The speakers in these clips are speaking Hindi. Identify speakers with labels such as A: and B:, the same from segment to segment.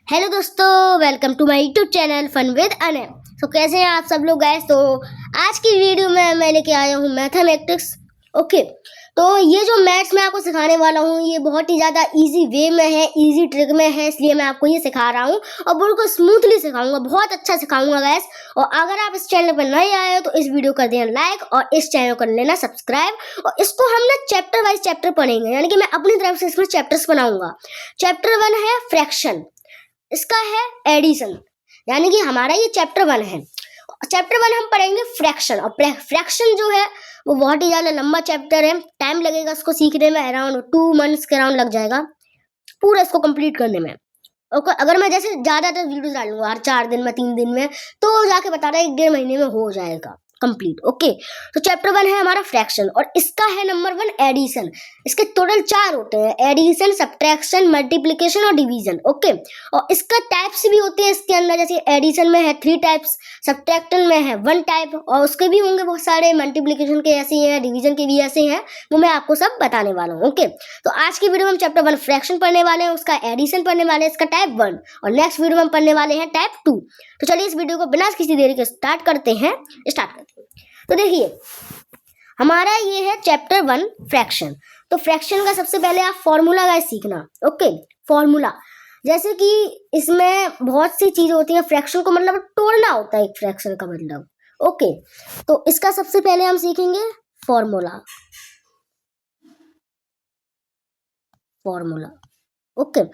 A: हेलो दोस्तों, welcome to my YouTube channel fun with Anay. तो कैसे हैं आप सब लोग गाइस। तो आज की वीडियो में मैं लेके आया हूँ मैथमेटिक्स। ओके, तो ये जो मैथ्स मैं आपको सिखाने वाला हूँ ये बहुत ही ज़्यादा इजी वे में है, इजी ट्रिक में है, इसलिए मैं आपको ये सिखा रहा हूँ और बिल्कुल स्मूथली सिखाऊंगा, बहुत अच्छा सिखाऊंगा गाइस। और अगर आप इस चैनल पर नए आए हो तो इस वीडियो कर देना लाइक और इस चैनल को कर लेना सब्सक्राइब। और इसको हम ना चैप्टर वाइज चैप्टर पढ़ेंगे, यानी कि मैं अपनी तरफ से इसमें चैप्टर्स बनाऊंगा। चैप्टर 1 है फ्रैक्शन, इसका है एडिशन, यानी कि हमारा ये चैप्टर 1 है। चैप्टर 1 हम पढ़ेंगे फ्रैक्शन, और फ्रैक्शन जो है वो बहुत ही ज़्यादा लंबा चैप्टर है। टाइम लगेगा इसको सीखने में, अराउंड 2 मंथ्स के अराउंड लग जाएगा पूरा इसको कंप्लीट करने में। ओके, अगर मैं जैसे ज़्यादातर वीडियोस डालूंगा हर 4 दिन में 3 दिन में, तो जाके बता रहा है 1-1.5 महीने में हो जाएगा कंप्लीट। ओके, तो चैप्टर 1 है हमारा फ्रैक्शन और इसका है नंबर 1 एडिशन। इसके टोटल 4 होते हैं, एडिशन, सब्ट्रैक्शन, मल्टीप्लिकेशन और डिवीजन। ओके, और इसका टाइप्स भी होते हैं इसके अंदर, जैसे एडिशन में है 3 टाइप्स, सब्ट्रैक्शन में है 1 टाइप, और उसके भी होंगे बहुत सारे, मल्टीप्लिकेशन के ऐसे ही हैं, डिवीजन के भी ऐसे हैं, वो मैं आपको सब बताने वाला हूँ। ओके, तो आज की वीडियो में हम चैप्टर 1 फ्रैक्शन पढ़ने वाले हैं, उसका एडिशन पढ़ने वाले हैं, इसका टाइप 1, और नेक्स्ट वीडियो में हम पढ़ने वाले हैं टाइप 2। तो चलिए इस वीडियो को बिना किसी देरी के स्टार्ट करते हैं। तो देखिए हमारा ये है चैप्टर 1 फ्रैक्शन। तो फ्रैक्शन का सबसे पहले आप फॉर्मूला गाइस सीखना। ओके, फॉर्मूला जैसे कि इसमें बहुत सी चीजें होती हैं, फ्रैक्शन को मतलब तोड़ना होता है एक फ्रैक्शन का मतलब। ओके, तो इसका सबसे पहले हम सीखेंगे फॉर्मूला। ओके,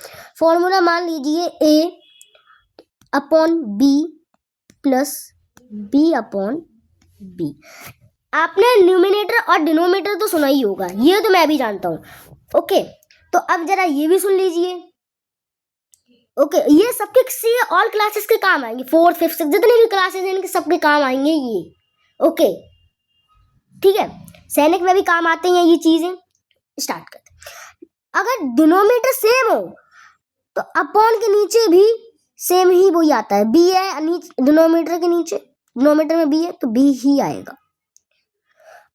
A: फॉर्मूला मान लीजिए a upon b plus b upon b। आपने न्यूमिनेटर और डिनोमिनेटर तो सुना ही होगा, ये तो मैं भी जानता हूँ। ओके, तो अब जरा ये भी सुन लीजिए। ओके, ये सबके किसी ऑल क्लासेस के काम आएंगे, 4th 5th 6th जितनी भी क्लासेस हैं इनके सबके काम आएंगे ये। ओके ठीक है, सैनिक में भी काम आते हैं ये चीजें। स्टार्ट करते हैं। अगर डिनोमिनेटर सेम हो तो अपॉन के नीचे भी सेम ही वही आता है, बी है डिनोमिनेटर के नीचे, डिनोमिनेटर में बी है तो बी ही आएगा।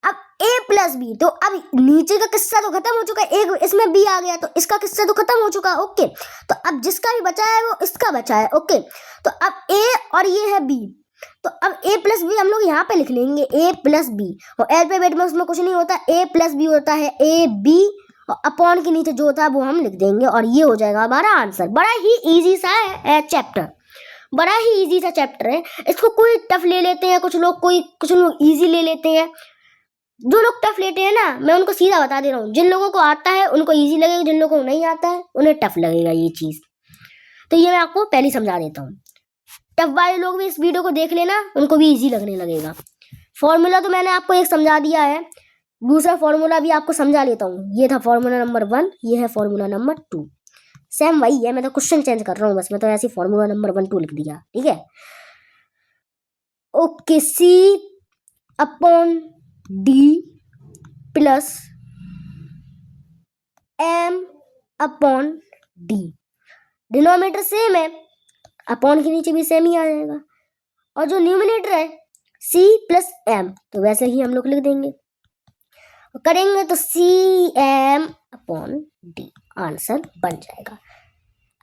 A: अब a प्लस बी, तो अब नीचे का किस्सा तो खत्म हो चुका है, एक इसमें b आ गया तो इसका किस्सा तो खत्म हो चुका है। ओके, तो अब जिसका भी बचा है वो इसका बचा है। ओके, तो अब a और ये है b, तो अब a प्लस बी हम लोग यहाँ पे लिख लेंगे a प्लस बी, और अल्फाबेट में उसमें कुछ नहीं होता, a प्लस बी होता है a b, और अपॉन के नीचे जो होता है वो हम लिख देंगे, और ये हो जाएगा हमारा आंसर। बड़ा ही इजी सा है चैप्टर, बड़ा ही इजी सा चैप्टर है। इसको कोई टफ ले लेते हैं कुछ लोग इजी ले लेते हैं। जो लोग टफ लेते हैं ना, मैं उनको सीधा बता दे रहा हूँ, जिन लोगों को आता है उनको इजी लगेगा, जिन लोगों को नहीं आता है उन्हें टफ लगेगा ये चीज। तो ये मैं आपको पहले समझा देता हूँ, टफ वाले लोग भी इस वीडियो को देख लेना, उनको भी इजी लगने लगेगा। फॉर्मूला तो मैंने आपको एक समझा दिया है, दूसरा फॉर्मूला भी आपको समझा लेता हूँ। ये था फॉर्मूला नंबर 1, ये है फॉर्मूला नंबर 2, सेम वही है, मैं तो क्वेश्चन चेंज कर रहा हूँ बस, मैं तो ऐसे फॉर्मूला नंबर 1 2 लिख दिया। ठीक है, okay, C upon D plus M upon D, denominator same है, अपॉन के नीचे भी सेम ही आ जाएगा, और जो न्यूमिनेटर है c प्लस एम, तो वैसे ही हम लोग लिख देंगे, करेंगे तो C M upon D, answer बन जाएगा।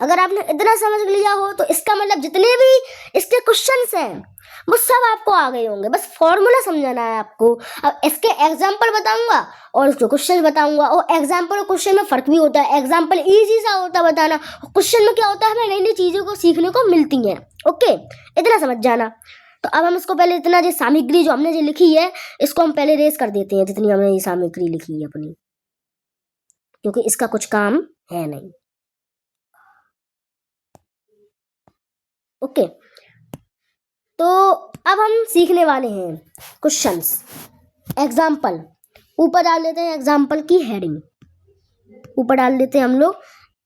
A: अगर आपने इतना समझ लिया हो तो इसका मतलब जितने भी इसके क्वेश्चंस हैं वो सब आपको आ गए होंगे, बस फॉर्मूला समझाना है आपको। अब इसके एग्जांपल बताऊंगा और उसके क्वेश्चन बताऊंगा, और एग्जांपल और क्वेश्चन में फर्क भी होता है। एग्जांपल इजी सा होता है बताना, क्वेश्चन में क्या होता है, हमें नई नई चीज़ों को सीखने को मिलती हैं। ओके, इतना समझ जाना। तो अब हम इसको पहले इतना जो सामग्री जो हमने जो लिखी है इसको हम पहले रेस कर देते हैं, जितनी हमने ये सामग्री लिखी है अपनी, क्योंकि इसका कुछ काम है नहीं। ओके, तो अब हम सीखने वाले हैं क्वेश्चंस, एग्जाम्पल। ऊपर डाल देते हैं एग्जाम्पल की हेडिंग, ऊपर डाल देते हैं हम लोग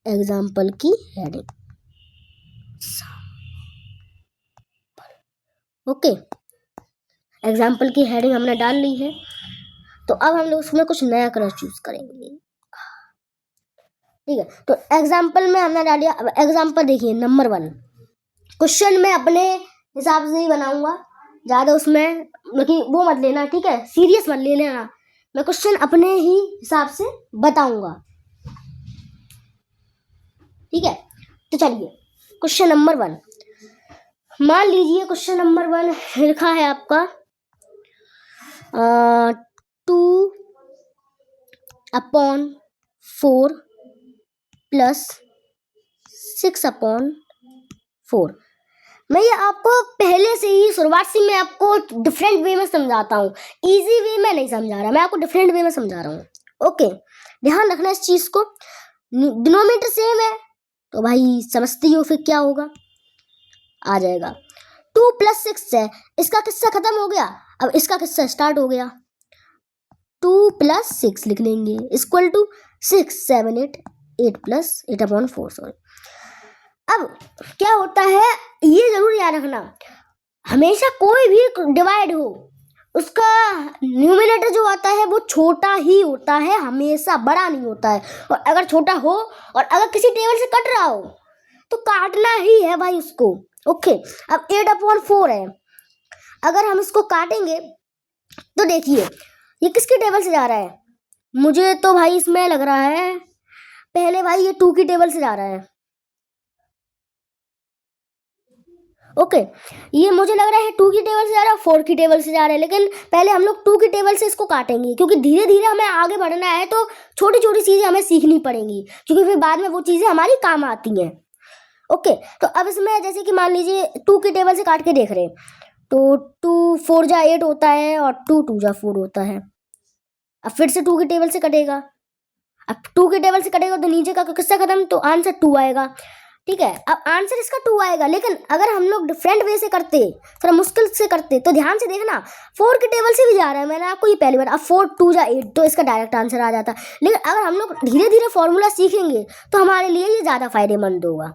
A: एग्जाम्पल की हेडिंग। ओके, एग्जाम्पल की हेडिंग हमने डाल ली है, तो अब हम लोग उसमें कुछ नया कलर चूज करेंगे। ठीक है, तो एग्जाम्पल में हमने डाल दिया। अब एग्जाम्पल देखिए नंबर 1, क्वेश्चन मैं अपने हिसाब से ही बनाऊंगा, ज़्यादा उसमें मतलब वो मत लेना, ठीक है, सीरियस मत ले लेना, मैं क्वेश्चन अपने ही हिसाब से बताऊंगा। ठीक है, तो चलिए क्वेश्चन नंबर 1। मान लीजिए क्वेश्चन नंबर 1 लिखा है आपका 2/4 प्लस 6/4। मैं ये आपको पहले से ही शुरुआत से मैं आपको डिफरेंट वे में समझाता हूँ, इजी वे में नहीं समझा रहा, मैं आपको डिफरेंट वे में समझा रहा हूँ। ओके, ध्यान रखना इस चीज को। डिनोमिनेटर सेम है तो भाई समझती हो फिर क्या होगा, आ जाएगा 2 + 6 है, इसका किस्सा खत्म हो गया, अब इसका किस्सा स्टार्ट हो गया। 2 + 6 लिख लेंगे इक्वल टू 6 7 8 8 + 8/4 सॉरी। अब क्या होता है ये जरूर याद रखना, हमेशा कोई भी डिवाइड हो उसका न्यूमरेटर जो आता है वो छोटा ही होता है, हमेशा बड़ा नहीं होता है। और अगर छोटा हो और अगर किसी टेबल से कट रहा हो तो काटना ही है भाई उसको। ओके, अब 8/4 है, अगर हम इसको काटेंगे तो देखिए ये किसके टेबल से जा रहा है, मुझे तो भाई इसमें लग रहा है पहले भाई ये 2 की टेबल से जा रहा है। ओके, ये मुझे लग रहा है 2 की टेबल से जा रहा है, 4 की टेबल से जा रहा है, लेकिन पहले हम लोग 2 की टेबल से इसको काटेंगे क्योंकि धीरे धीरे हमें आगे बढ़ना है तो छोटी छोटी चीज़ें हमें सीखनी पड़ेंगी क्योंकि फिर बाद में वो चीज़ें हमारी काम आती हैं। ओके, तो अब इसमें जैसे कि मान लीजिए 2 की टेबल से काट के देख रहे हैं तो 2 4 जा 8 होता है और 2 2 जा 4 होता है। अब फिर से 2 की टेबल से कटेगा, अब 2 की टेबल से कटेगा तो नीचे का किस्सा खत्म, तो आंसर 2 आएगा। ठीक है, अब आंसर इसका 2 आएगा, लेकिन अगर हम लोग डिफरेंट वे से करते, थोड़ा मुश्किल से करते तो ध्यान से देखना 4 की टेबल से भी जा रहा है, मैंने आपको ये पहली बार, अब 4 2 जा 8 तो इसका डायरेक्ट आंसर आ जाता। लेकिन अगर हम लोग धीरे धीरे फॉर्मूला सीखेंगे तो हमारे लिए ये ज़्यादा फायदेमंद होगा।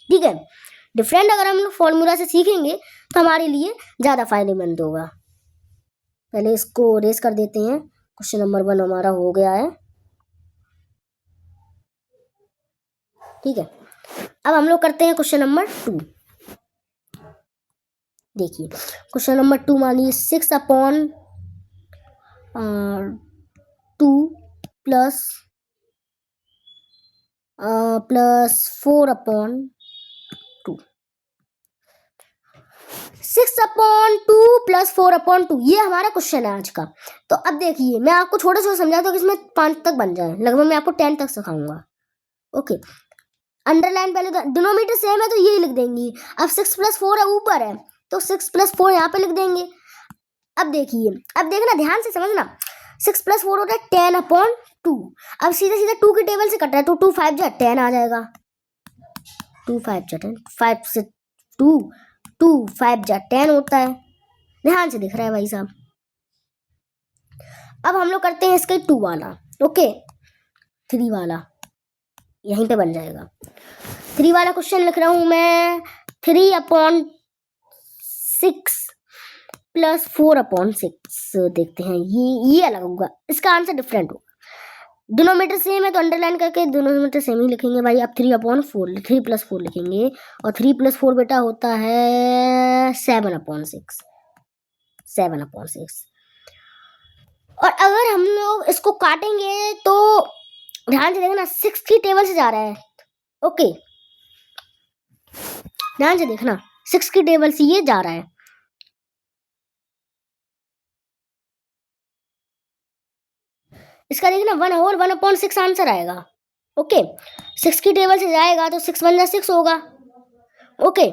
A: ठीक है, डिफरेंट अगर हम लोग फॉर्मूला से सीखेंगे तो हमारे लिए ज़्यादा फायदेमंद होगा। पहले इसको रेस कर देते हैं, क्वेश्चन नंबर 1 हमारा हो गया है। ठीक है, अब हम लोग करते हैं क्वेश्चन नंबर 2। देखिए क्वेश्चन नंबर 2 मानिए 6/2 प्लस 4/2। 6/2 + 4/2 ये हमारा क्वेश्चन है आज का। तो अब देखिए मैं आपको छोटा सा समझाता हूँ कि इसमें 5 तक बन जाए, लगभग मैं आपको 10 तक सिखाऊंगा। ओके, अंडरलाइन पहले तो डिनोमिनेटर सेम है तो यही लिख देंगी। अब 6 + 4 है ऊपर है तो 6 + 4 यहाँ पे लिख देंगे। अब देखिए, अब देखना ध्यान से समझना, 6 + 4 होता है 10/2। अब सीधा सीधा 2 की टेबल से कट रहा है तो 2 5 जा 10 आ जाएगा, 2 5 जा 10, 5 से 2 2 5 जा 10 होता है। ध्यान से दिख रहा है भाई साहब। अब हम लोग करते हैं इसके 2 वाला। ओके, 3 वाला यहीं पे बन जाएगा। 3 वाला क्वेश्चन लिख रहा हूं मैं 3/6 + 4/6। देखते हैं ये अलग होगा, इसका आंसर डिफरेंट होगा। डिनोमिनेटर सेम है तो अंडरलाइन करके डिनोमिनेटर सेम ही लिखेंगे भाई। अब 3/4 3 + 4 लिखेंगे और 3 + 4 बेटा होता है 7/6। 7/6। और अगर हम लोग इसको काटेंगे तो ध्यान से देखना 6 की टेबल से जा रहा है। ओके, ध्यान से देखना 6 की टेबल से ये जा रहा है। इसका देखना 1 और 1/6 आंसर आएगा। ओके, 6 की टेबल से जाएगा तो 6 1 जा 6 होगा। ओके,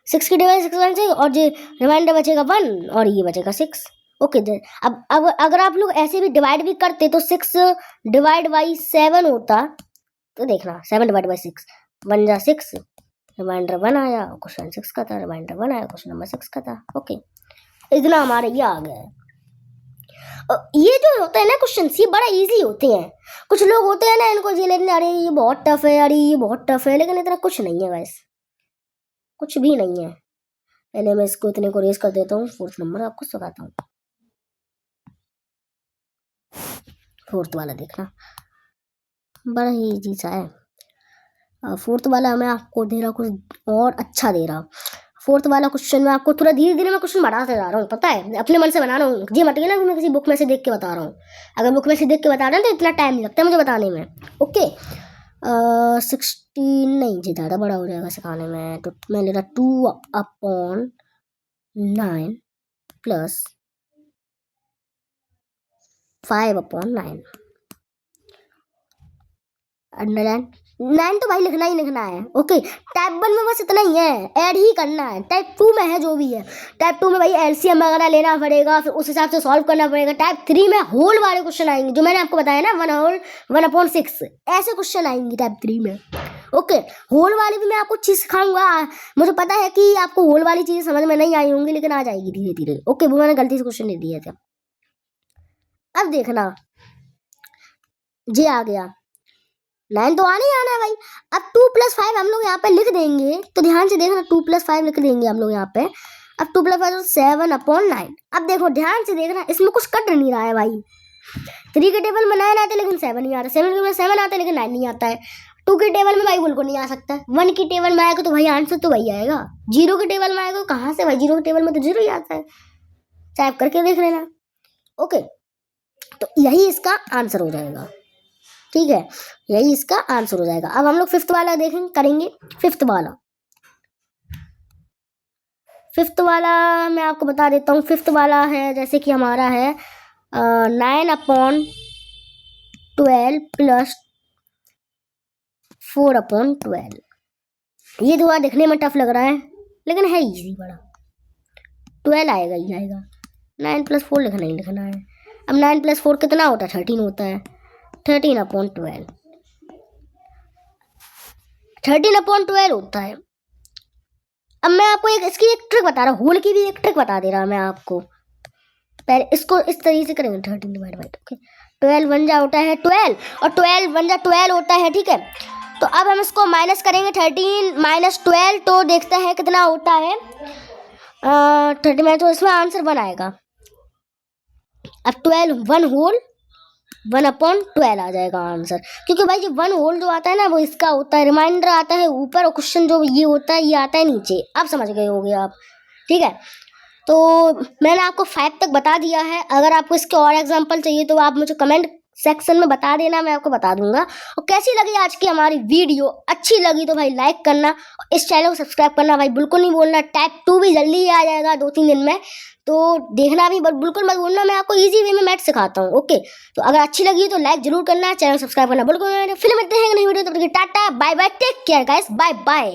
A: 6 की टेबल से 6 1 और जो रिमाइंडर बचेगा 1 और ये बचेगा 6। ओके, अब अगर आप लोग ऐसे भी डिवाइड भी करते तो 6 डिवाइड बाई 7 होता, तो देखना 7 डिवाइड बाई 6 1 जा 6, रिमाइंडर 1 आया, क्वेश्चन 6 का था, रिमाइंडर 1 आया, क्वेश्चन नंबर 6 का था। ओके, इतना हमारा ये आ गया है। ये जो होता है ना क्वेश्चन ये बड़ा इजी होते हैं। कुछ लोग होते हैं ना इनको जी लेते अरे ये बहुत टफ है, अरे ये बहुत टफ है, लेकिन इतना कुछ नहीं है गाइस, कुछ भी नहीं है। पहले मैं इसको इतने को रेस कर देता हूँ, 4th नंबर आपको सिखाता हूँ। 4th वाला देखना बड़ा ही इजी सा है। 4th वाला मैं आपको दे रहा कुछ और अच्छा दे रहा। 4th वाला क्वेश्चन में आपको थोड़ा धीरे धीरे मैं क्वेश्चन बढ़ाते जा रहा हूँ, पता है, अपने मन से बना रहा हूँ। ये मत ना कि मैं किसी बुक में से देख के बता रहा हूँ। अगर बुक में से देख के बता रहा हूँ तो इतना टाइम नहीं लगता मुझे बताने में। ओके, 16 नहीं जी, ज़्यादा बड़ा हो जाएगा सिखाने में, तो मैं ले रहा 2/9 प्लस 5/9। अंडरलाइन 9 तो भाई लिखना ही लिखना है। ओके, टाइप 1 में बस इतना ही है, ऐड ही करना है। टाइप 2 में है जो भी है, टाइप 2 में भाई एलसीएम वगैरह लेना पड़ेगा, फिर उस हिसाब से सॉल्व करना पड़ेगा। टाइप 3 में होल वाले क्वेश्चन आएंगे, जो मैंने आपको बताया ना, 1/6 ऐसे क्वेश्चन आएंगे टाइप 3 में। ओके, होल वाली भी मैं आपको चीज़ सिखाऊंगा। मुझे पता है कि आपको होल वाली चीज़ें समझ में नहीं आई होंगी, लेकिन आ जाएगी धीरे धीरे। ओके, वो मैंने गलती से क्वेश्चन दे दिए थे। अब देखना, ये आ गया 9 तो आना ही आना है भाई। अब 2+5 हम लोग यहाँ पे लिख देंगे, तो ध्यान से देखना, 2+5 लिख देंगे हम लोग यहाँ पे। अब 2+5 7/9। अब देखो ध्यान से देखना, इसमें कुछ कट नहीं रहा है भाई। 3 के टेबल में 9 आता है लेकिन 7 नहीं आता, 7 के टेबल में 7 आता है लेकिन 9 नहीं आता है। 2 के टेबल में भाई बिल्कुल नहीं आ सकता, 1 की टेबल में आएगा तो भाई आंसर तो वही आएगा। 0 के टेबल में आएगा तो कहाँ से भाई, 0 के टेबल में तो 0 ही आता है, टाइप करके देख लेना। ओके, तो यही इसका आंसर हो जाएगा, ठीक है, यही इसका आंसर हो जाएगा। अब हम लोग 5th वाला देखेंगे, करेंगे 5th वाला मैं आपको बता देता हूँ। 5th वाला है जैसे कि हमारा है 9/12 प्लस 4/12। ये थोड़ा दिखने में टफ लग रहा है लेकिन है इजी बड़ा, 12 आएगा ही आएगा। 9+4 लिखना ही लिखना है। अब 9+4 कितना होता है, 13 होता है। 13/12 13/12 होता है। अब मैं आपको इसकी एक ट्रिक बता रहा हूँ, होल की भी एक ट्रिक बता दे रहा मैं आपको। पहले इसको इस तरीके से करेंगे, 13 डिवाइड बाई 2। 12 बन जा होता है 12, और 12 बन जा 12 होता है, ठीक है। तो अब हम इसको माइनस करेंगे, 13 - 12, तो देखते हैं कितना होता है। 30 तो इसमें आंसर 1 आएगा। अब 12 1 होल 1/12 आ जाएगा आंसर, क्योंकि भाई जो 1 होल जो आता है ना, वो इसका होता है, रिमाइंडर आता है ऊपर, और क्वेश्चन जो ये होता है ये आता है नीचे। आप समझ गए होंगे आप, ठीक है। तो मैंने आपको 5 तक बता दिया है। अगर आपको इसके और एग्जाम्पल चाहिए तो आप मुझे कमेंट सेक्शन में बता देना, मैं आपको बता दूंगा। और कैसी लगी आज की हमारी वीडियो, अच्छी लगी तो भाई लाइक करना, और इस चैनल को सब्सक्राइब करना भाई बिल्कुल नहीं भूलना। टाइप 2 भी जल्दी ही आ जाएगा 2-3 दिन में, तो देखना भी बिल्कुल मत भूलना। मैं आपको इजी वे में मैथ सिखाता हूँ। ओके, तो अगर अच्छी लगी तो लाइक जरूर करना, चैनल सब्सक्राइब करना बिल्कुल। फिर मिलते हैं नई वीडियो, तब तक tata bye bye, take care guys, bye bye.